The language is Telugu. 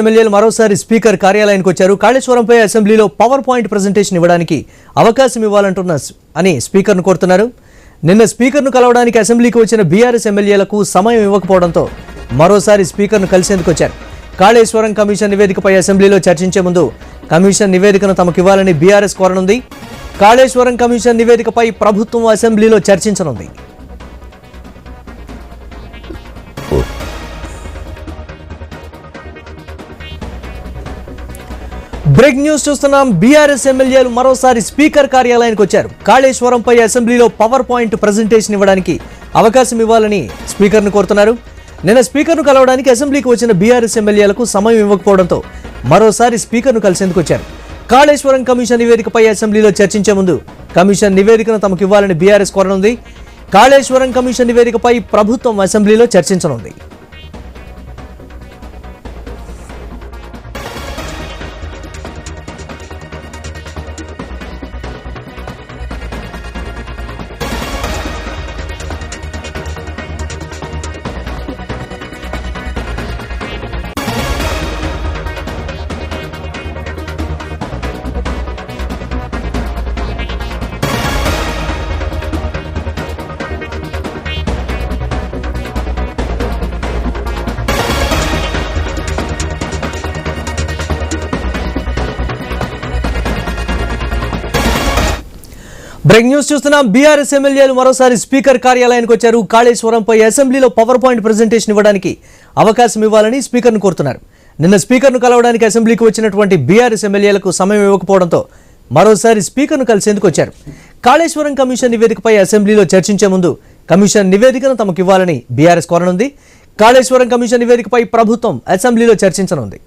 ఎమ్మెల్యేలు మరోసారి స్పీకర్ కార్యాలయానికి వచ్చారు. కాళేశ్వరంపై అసెంబ్లీలో పవర్ పాయింట్ ప్రెజెంటేషన్ ఇవ్వడానికి అవకాశం ఇవ్వాలంటున్న అని స్పీకర్ను కోరుతున్నారు. నిన్న స్పీకర్ను కలవడానికి అసెంబ్లీకి వచ్చిన బీఆర్ఎస్ ఎమ్మెల్యేలకు సమయం ఇవ్వకపోవడంతో మరోసారి స్పీకర్ను కలిసేందుకు వచ్చారు. కాళేశ్వరం కమిషన్ నివేదికపై అసెంబ్లీలో చర్చించే ముందు కమిషన్ నివేదికను తమకు ఇవ్వాలని బీఆర్ఎస్ కోరనుంది. కాళేశ్వరం కమిషన్ నివేదికపై ప్రభుత్వం అసెంబ్లీలో చర్చించనుంది. బ్రేక్ న్యూస్ చూస్తున్నాం. బీఆర్ఎస్ ఎమ్మెల్యేలు మరోసారి స్పీకర్ కార్యాలయానికి వచ్చారు. కాళేశ్వరంపై అసెంబ్లీలో పవర్ పాయింట్ ప్రెజెంటేషన్ ఇవ్వడానికి అవకాశం ఇవ్వాలని స్పీకర్ను కోరుతున్నారు. నిన్న స్పీకర్ను కలవడానికి అసెంబ్లీకి వచ్చిన బీఆర్ఎస్ ఎమ్మెల్యేలకు సమయం ఇవ్వకపోవడంతో మరోసారి స్పీకర్ను కలిసేందుకు వచ్చారు. కాళేశ్వరం కమిషన్ నివేదికపై అసెంబ్లీలో చర్చించే ముందు కమిషన్ నివేదికను తమకు ఇవ్వాలని బీఆర్ఎస్ కోరనుంది. కాళేశ్వరం కమిషన్ నివేదికపై ప్రభుత్వం అసెంబ్లీలో చర్చించనుంది. బ్రేక్ న్యూస్ చూస్తున్నాం. బీఆర్ఎస్ ఎమ్మెల్యేలు మరోసారి స్పీకర్ కార్యాలయానికి వచ్చారు. కాళేశ్వరంపై అసెంబ్లీలో పవర్ పాయింట్ ప్రెజెంటేషన్ ఇవ్వడానికి అవకాశం ఇవ్వాలని స్పీకర్ను కోరుతున్నారు. నిన్న స్పీకర్ను కలవడానికి అసెంబ్లీకి వచ్చినటువంటి బీఆర్ఎస్ ఎమ్మెల్యేలకు సమయం ఇవ్వకపోవడంతో మరోసారి స్పీకర్ను కలిసేందుకు వచ్చారు. కాళేశ్వరం కమిషన్ నివేదికపై అసెంబ్లీలో చర్చించే ముందు కమిషన్ నివేదికను తమకు ఇవ్వాలని బీఆర్ఎస్ కోరనుంది. కాళేశ్వరం కమిషన్ నివేదికపై ప్రభుత్వం అసెంబ్లీలో చర్చించనుంది.